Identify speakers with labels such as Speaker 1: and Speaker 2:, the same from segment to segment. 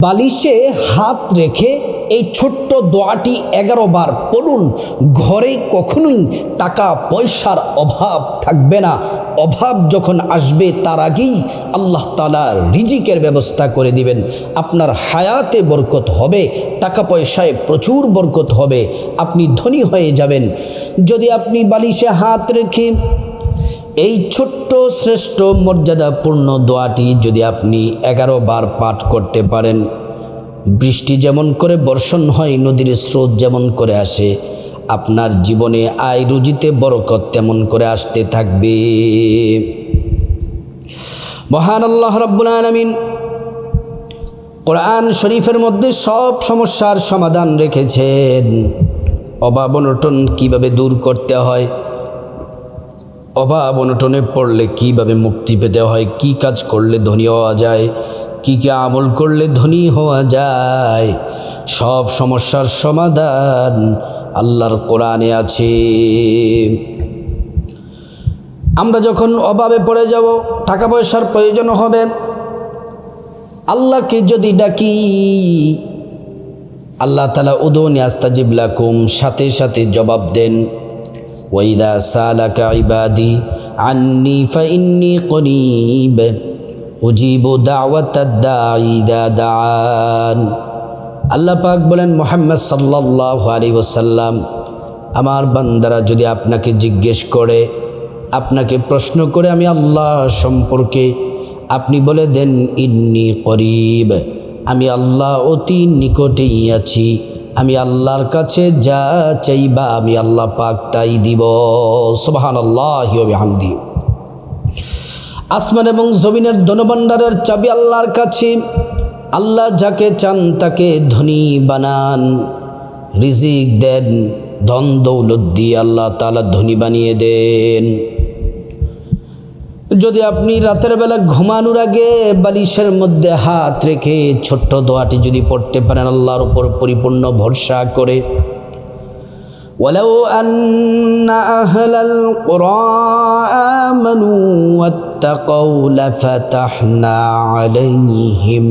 Speaker 1: বালিশে হাত রেখে এই ছোট্ট দোয়াটি 11 বার পড়ুন। ঘরে কখনোই টাকা পয়সার অভাব থাকবে না। অভাব যখন আসবে তার আগেই আল্লাহ তাআলা রিজিকের ব্যবস্থা করে দিবেন। আপনার হায়াতে বরকত হবে, টাকা পয়সায় প্রচুর বরকত হবে, আপনি ধনী হয়ে যাবেন। যদি আপনি বালিশে হাত রেখে এই ছোট্ট শ্রেষ্ঠ মর্যাদাপূর্ণ দোয়াটি যদি আপনি 11 বার পাঠ করতে পারেন, বৃষ্টি যেমন করে বর্ষণ হয়, নদীর স্রোত যেমন করে আসে, আপনার জীবনে আয় রুজিতে বরকত তেমন করে আসতে থাকবে। মহান আল্লাহ রাব্বুল আলামিন কোরআন শরীফের মধ্যে সব সমস্যার সমাধান রেখেছেন। অভাব অনটন কীভাবে দূর করতে হয়, অভাব অনটনে পড়লে কীভাবে মুক্তি পেতে হয়, কি কাজ করলে ধনী হওয়া যায়, কি কি আমল করলে ধনী হওয়া যায়, সব সমস্যার সমাধান আল্লাহর কোরআনে আছে। আমরা যখন অভাবে পড়ে যাব, টাকা পয়সার প্রয়োজন হবে, আল্লাহকে যদি ডাকি, আল্লাহ তাআলা উদুনি আস্তাজিব লাকুম সাথে সাথে জবাব দেন। ওয়াইদা সালাকা ইবাদি আন্নি ফাইন্নি করিব উজিবু দাওয়াতাদ দাঈ ইযা দাআন। আল্লাহ পাক বলেন, মুহাম্মদ সাল্লাল্লাহু আলাইহি ওয়াসাল্লাম, আমার বান্দারা যদি আপনাকে জিজ্ঞেস করে, আপনাকে প্রশ্ন করে আমি আল্লাহ সম্পর্কে, আপনি বলে দেন ইন্নী করিব, আমি আল্লাহ অতি নিকটেই আছি, আমি আল্লাহর কাছে যা চাইবা আমি আল্লাহ পাক তাই দিব। সুবহানাল্লাহি ওয়া বিহামদিহি। আসমান এবং জমিনের ধনভাণ্ডারের চাবি আল্লাহর কাছে। আল্লাহ যাকে চান তাকে ধনী বানান, রিজিক দেন, ধন দৌলত দিয়ে আল্লাহ তাআলা ধনী বানিয়ে দেন। যদি আপনি রাতের বেলা ঘুমানোর আগে বালিশের মধ্যে হাত রেখে ছোট্ট দোয়াটি যদি পড়তে পারেন, আল্লাহর উপর পরিপূর্ণ ভরসা করে, ওয়ালাউ আন্না আহলাল কুরা আমানু ওয়াত্তাকাউ লাফাতাহনা আলাইহিম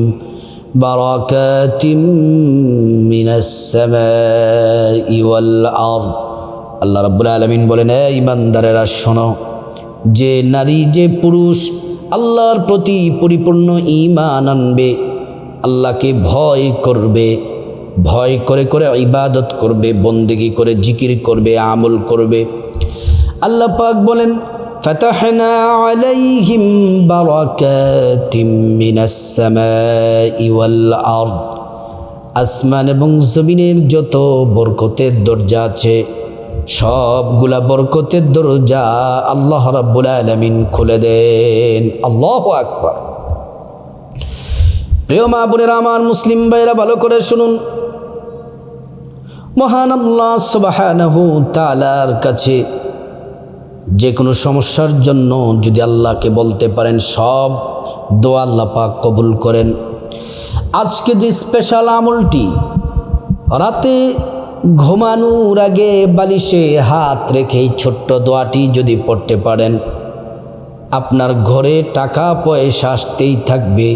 Speaker 1: বারাকাতিম মিনাস সামাই ওয়াল আরদ। আল্লাহ রাব্বুল আলামিন বলেন, হে ঈমানদারেরা শোনো, যে নারী যে পুরুষ আল্লাহর প্রতি পরিপূর্ণ ঈমান আনবে, আল্লাহকে ভয় করবে, ভয় করে করে ইবাদত করবে, বন্দেগী করে জিকির করবে, আমল করবে, আল্লাহ পাক বলেন ফাতাহনা আলাইহিম বারাকাতিম মিনাস সামাই ওয়াল আরদ। আসমান এবং জমিনের যত বরকতের দরজা আছে, সবগুলা বরকতের দরজা আল্লাহ রাব্বুল আলামিন খুলে দেন। আল্লাহু আকবার। প্রিয় মা বোনেরা আমার, মুসলিম ভাইরা ভালো করে শুনুন, মহান আল্লাহ সুবহানাহু তাআলার কাছে যে কোনো সমস্যার জন্য যদি আল্লাহকে বলতে পারেন, সব দোয়া আল্লাহ পাক কবুল করেন। আজকে যে স্পেশাল আমলটি, রাতে ঘুমানোর আগে বালিশে হাত রেখে এই ছোট্ট দোয়াটি যদি পড়তে পারেন, আপনার ঘরে টাকা পয়সা আসতেই থাকবে,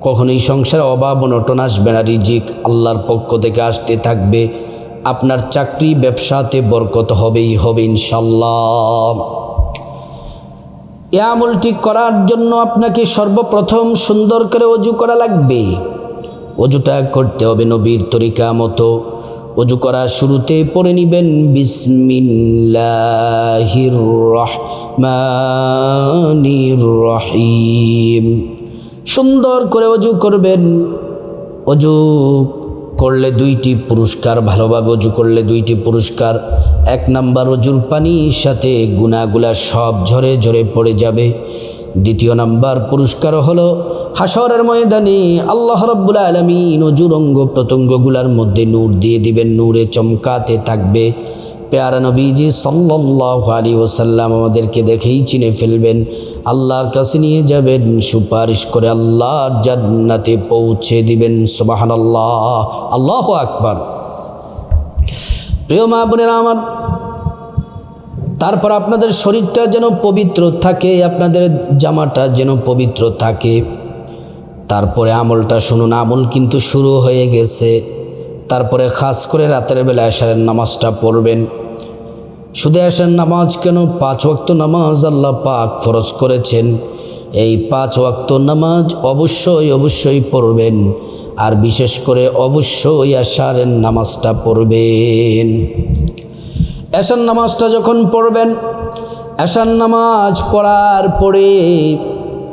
Speaker 1: কখনোই সংসারে অভাব অনটন আসবে না, রিজিক আল্লাহর পক্ষ থেকে আসতে থাকবে, আপনার চাকরি ব্যবসাতে বরকত হবেই হবে ইনশাল্লাহ। এই আমলটি করার জন্য আপনাকে সর্বপ্রথম সুন্দর করে ওযু করা লাগবে। ওযুটা করতে হবে নবীর তরিকা মতো। ওযু করার শুরুতে পড়ে নেবেন বিসমিল্লাহির রহমানির রহিম। সুন্দর করে ওযু করবেন। ওযু করলে 2টি পুরস্কার, ভালোভাবে ওযু করলে 2টি পুরস্কার। 1 নাম্বার, ওযুর পানির সাথে গুনাহগুলা সব ঝরে ঝরে পড়ে যাবে। 2 নাম্বার পুরস্কার হলো হাসরের ময়দানে আল্লাহ রাব্বুল আলামিন ওযুর অঙ্গ প্রত্যঙ্গগুলার মধ্যে নূর দিয়ে দিবেন, নূরে চমকাতে থাকবে। প্যারা নবীজি সাল্লাল্লাহু আলাইহি ওয়াসাল্লাম আমাদেরকে দেখেই চিনে ফেলবেন, আল্লাহর কাছে নিয়ে যাবেন, সুপারিশ করে আল্লাহর জান্নাতে পৌঁছে দিবেন। সুবহানাল্লাহ, আল্লাহু আকবার। প্রিয় মা বোনেরা আমার, তারপর আপনাদের শরীরটা যেন পবিত্র থাকে, আপনাদের জামাটা যেন পবিত্র থাকে। তারপরে আমলটা শুনুন, আমল কিন্তু শুরু হয়ে গেছে। তারপরে খাস করে রাতের বেলা এশারের নামাজটা পড়বেন। শুধু এশার নামাজ কেন, 5 ওয়াক্ত নামাজ আল্লাহ পাক ফরজ করেছেন। এই 5 ওয়াক্ত নামাজ অবশ্যই পড়বেন। আর বিশেষ করে অবশ্যই এশারের নামাজটা পড়বেন। এশার নামাজটা যখন পড়বেন, এশার নামাজ পড়ার পরে,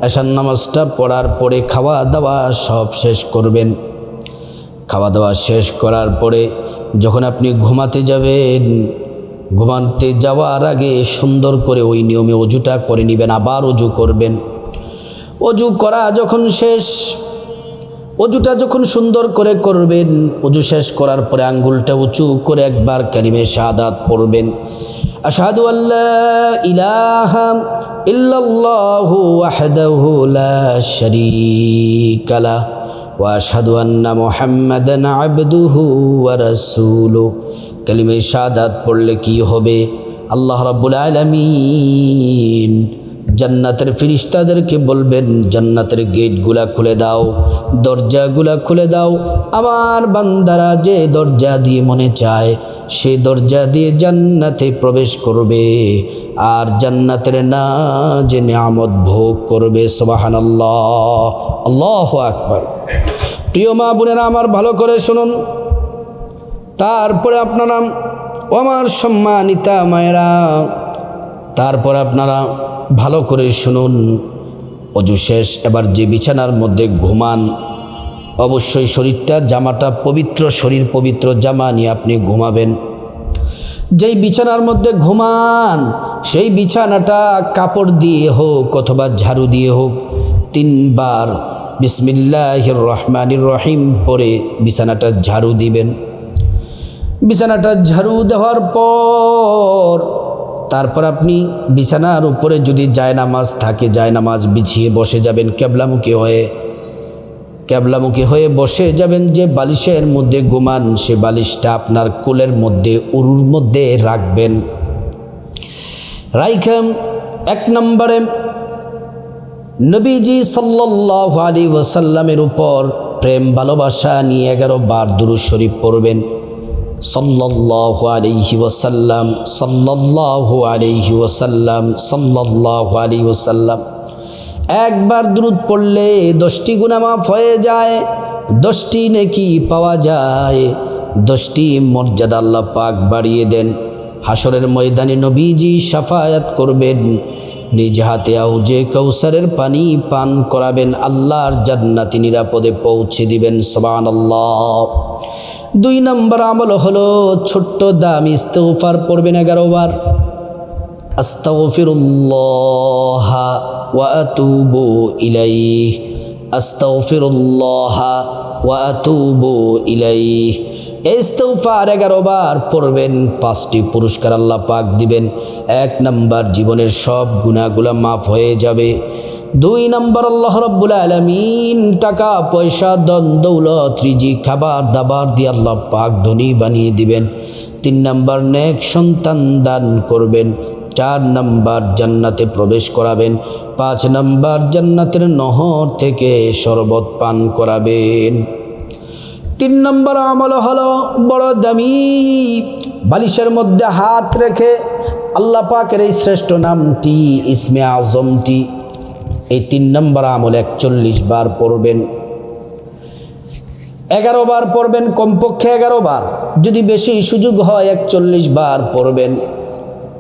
Speaker 1: এশার নামাজটা পড়ার পরে খাওয়া দাওয়া সব শেষ করবেন। খাওয়া দাওয়া শেষ করার পরে যখন আপনি ঘুমাতে যাবেন, ঘুমাতে যাওয়ার আগে সুন্দর করে ওই নিয়মে অজুটা করে নেবেন, আবার অজু করবেন। অজু করা যখন শেষ, অজুটা যখন সুন্দর করে করবেন, অজু শেষ করার পরে আঙ্গুলটা উঁচু করে একবার কালিমে শাহাদাত পড়বেন। আশহাদু আল্লা ইলাহা ইল্লাল্লাহু ওয়াহদাহু লা শারীকা লাহু ওয়া আশহাদু আন্না মুহাম্মাদান আবদুহু ওয়া রাসূলুহু। কালিমে শাহাদাত পড়লে কি হবে? আল্লাহ রাব্বুল আলামিন জান্নাতের ফেরেশতাদেরকে বলবেন, জান্নাতের গেটগুলা খুলে দাও, দরজাগুলা খুলে দাও। আমার বান্দারা যে দরজা দিয়ে মনে চায় সে দরজা দিয়ে জান্নাতে প্রবেশ করবে আর জান্নাতের না যে নিয়ামত ভোগ করবে। সুবহানাল্লাহ, আল্লাহু আকবার। প্রিয় মা বোনেরা আমার ভালো করে শুনুন। তারপরে আপনারা, আমার সম্মানিতা মায়েরা, তারপর আপনারা ভালো করে শুনুন। অজু শেষ, এবার যে বিছানার মধ্যে ঘুমান, অবশ্যই শরীরটা, জামাটা পবিত্র, শরীর পবিত্র জামা নিয়ে আপনি ঘুমাবেন। যেই বিছানার মধ্যে ঘুমান সেই বিছানাটা কাপড় দিয়ে হোক অথবা ঝাড়ু দিয়ে হোক 3 বার বিসমিল্লাহির রহমানির রহিম পরে বিছানাটা ঝাড়ু দিবেন। বিছানাটা ঝাড়ু দেওয়ার পর তারপর আপনি বিছানার উপরে যদি জায়নামাজ থাকে জায়নামাজ বিছিয়ে বসে যাবেন, ক্যাবলামুখী হয়ে বসে যাবেন। যে বালিশের মধ্যে ঘুমান সে বালিশটা আপনার কোলের মধ্যে, উরুর মধ্যে রাখবেন। রাইখাম 1 নম্বরে নবীজি সাল্লাল্লাহু আলাইহি ওয়াসাল্লামের উপর প্রেম ভালোবাসা নিয়ে 11 বার দুরূদ শরীফ পড়বেন। সাল্লাল্লাহু আলাইহি ওয়াসাল্লাম, সাল্লাল্লাহু আলাইহি ওয়াসাল্লাম, সাল্লাল্লাহু আলাইহি ওয়াসাল্লাম। একবার দুরূদ পড়লে 10টি গুনাহ মাফ হয়ে যায়, 10টি নেকি পাওয়া যায়, 10টি মর্যাদা আল্লাহ পাক বাড়িয়ে দেন। হাসরের ময়দানে নবীজি শাফায়াত করবেন, নিজ হাতে আউজে কাউসারের পানি পান করাবেন, আল্লাহর জান্নাতে নিরাপদে পৌঁছে দিবেন। সুবহানাল্লাহ। 2 নম্বর আমল হলো ছোট্ট দামি ইস্তিগফার পড়বেন 11 বার। আস্তাগফিরুল্লাহ ওয়া আতুবু ইলাইহি, আস্তাগফিরুল্লাহ ওয়া আতুবু ইলাইহি। ইস্তিগফার 11 বার পড়বেন, 5টি পুরস্কার আল্লাহ পাক দিবেন। 1 নম্বর, জীবনের সব গুনাহগুলো মাফ হয়ে যাবে। 2 নম্বর, আল্লাহ রাব্বুল আলামিন টাকা পয়সা ধন দৌলত রিজিক খাবার দাবার দিয়ে আল্লাহ পাক ধনী বানিয়ে দিবেন। 3 নম্বর, নেক সন্তান দান করবেন। 4 নম্বর, জান্নাতে প্রবেশ করাবেন। 5 নম্বর, জান্নাতের নহর থেকে শরবত পান করাবেন। 3 নম্বর আমল হলো বড় দামি বালিশের মধ্যে হাত রেখে আল্লাহ পাকের এই শ্রেষ্ঠ নামটি, ইসমে আজমটি, এই 3 নম্বর আমল 41 বার পড়বেন। 11 বার পড়বেন, কমপক্ষে 11 বার, যদি বেশি সুযোগ হয় 41 বার পড়বেন।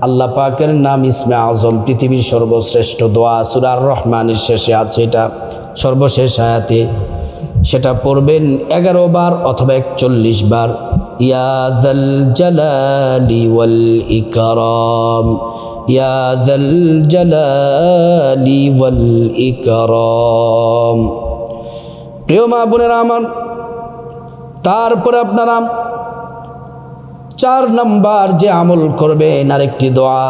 Speaker 1: আল্লাহ পাকের নাম ইসমে আজম পৃথিবীর সর্বশ্রেষ্ঠ দোয়া, সূরা আর রহমানের শেষে আছে, এটা সর্বশেষ আয়াতে। সেটা পড়বেন 11 বার অথবা 41 বার। ইয়া যাল জালালি ওয়াল ইকরাম, ইয়া যাল জালালি ওয়াল ইকরাম। প্রিয় মা বোনেরা আমার, তারপরে আপনারা 4 নম্বর যে আমল করবেন, আরেকটি দোয়া,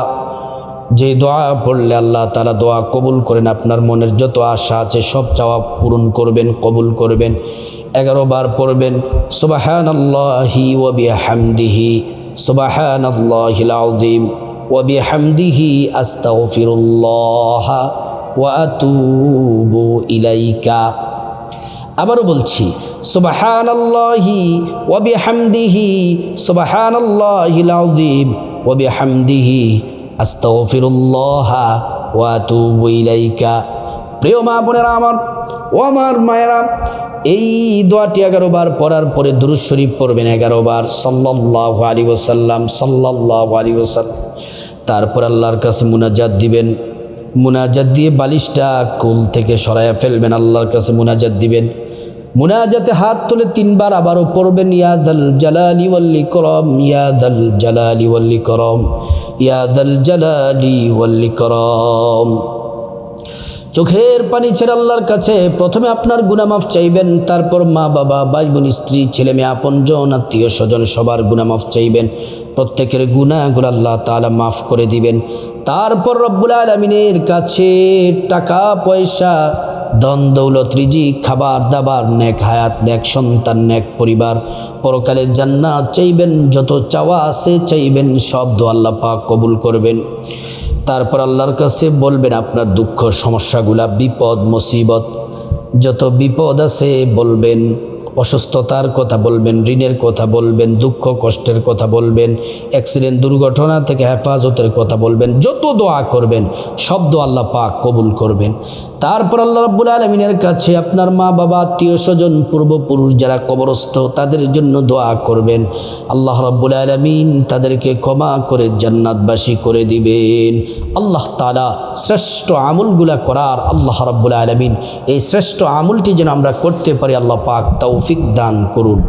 Speaker 1: যে দোয়া পড়লে আল্লাহ তাআলা দোয়া কবুল করেন, আপনার মনের যত আশা আছে সব চাওয়া পূরণ করবেন, কবুল করবেন। 11 বার পড়বেন সুবহানাল্লাহি ওয়া বিহামদিহি, সুবহানাল্লাহিল আযীম ওয়া বিহামদিহি, আস্তাগফিরুল্লাহ ওয়া আতুবু ইলাইকা। আবারও বলছি, সুবহানাল্লাহি ওয়া বিহামদিহি সুবহানাল্লাহিল আযীম ওয়া বিহামদিহি আস্তাগফিরুল্লাহ ওয়া আতুবু ইলাইকা। প্রিয় মা বোনেরা আমার, ও আমার মায়েরা, এই দোয়াটি 11 বার পড়ার পরে দুরূদ শরীফ পড়বেন 11 বার, সাল্লাল্লাহু আলাইহি ওয়াসাল্লাম, সাল্লাল্লাহু আলাইহি ওয়াসাল্লাম। তারপর আল্লাহর কাছে মুনাজাত দিবেন। মুনাজাত দিয়ে বালিশটা কোল থেকে সরায়া ফেলবেন, আল্লাহর কাছে মুনাজাত দিবেন। মুনাজাতে হাত তুলে 3 বার আবারও পড়বেন, ইয়া দাল জালালি ওয়াল ইকরাম, ইয়া দাল জালালি ওয়াল ইকরাম, ইয়া দাল জালালি ওয়াল ইকরাম। চোখের পানি ছেড়ে আল্লাহর কাছে প্রথমে আপনার গুনাহ মাফ চাইবেন, তারপর মা বাবা, ভাই বোন, স্ত্রী, ছেলে মেয়ে, আপনজন, আত্মীয় স্বজন সবার গুনাহ মাফ চাইবেন। প্রত্যেকের গুনাহগুলো আল্লাহ তাআলা মাফ করে দিবেন। তারপর রব্বুল আলামিনের কাছে টাকা পয়সা, ধন দৌলত, রিজিক, খাবার দাবার, নেক হায়াত, নেক সন্তান, নেক পরিবার, পরকালের জান্নাত চাইবেন। যত চাওয়া আছে চাইবেন, সব দোয়া আল্লাহ পাক কবুল করবেন। তারপর আল্লাহর কাছে বলবেন আপনার দুঃখ সমস্যাগুলা, বিপদ মুসিবত, যত বিপদ আছে বলবেন, অসুস্থতার কথা বলবেন, ঋণের কথা বলবেন, দুঃখ কষ্টের কথা বলবেন, অ্যাক্সিডেন্ট দুর্ঘটনা থেকে হেফাজতের কথা বলবেন। যত দোয়া করবেন সব দোয়া আল্লাহ পাক কবুল করবেন। তারপর আল্লাহ রাব্বুল আলামিনের কাছে আপনার মা বাবা, আত্মীয় স্বজন, পূর্বপুরুষ যারা কবরস্থ তাদের জন্য দোয়া করবেন। আল্লাহ রাব্বুল আলামিন তাদেরকে ক্ষমা করে জান্নাতবাসী করে দিবেন। আল্লাহ তাআলা শ্রেষ্ঠ আমলগুলা করার আল্লাহ রাব্বুল আলামিন এই শ্রেষ্ঠ আমলটি যেন আমরা করতে পারি আল্লাহ পাক তৌফিক দান করুন।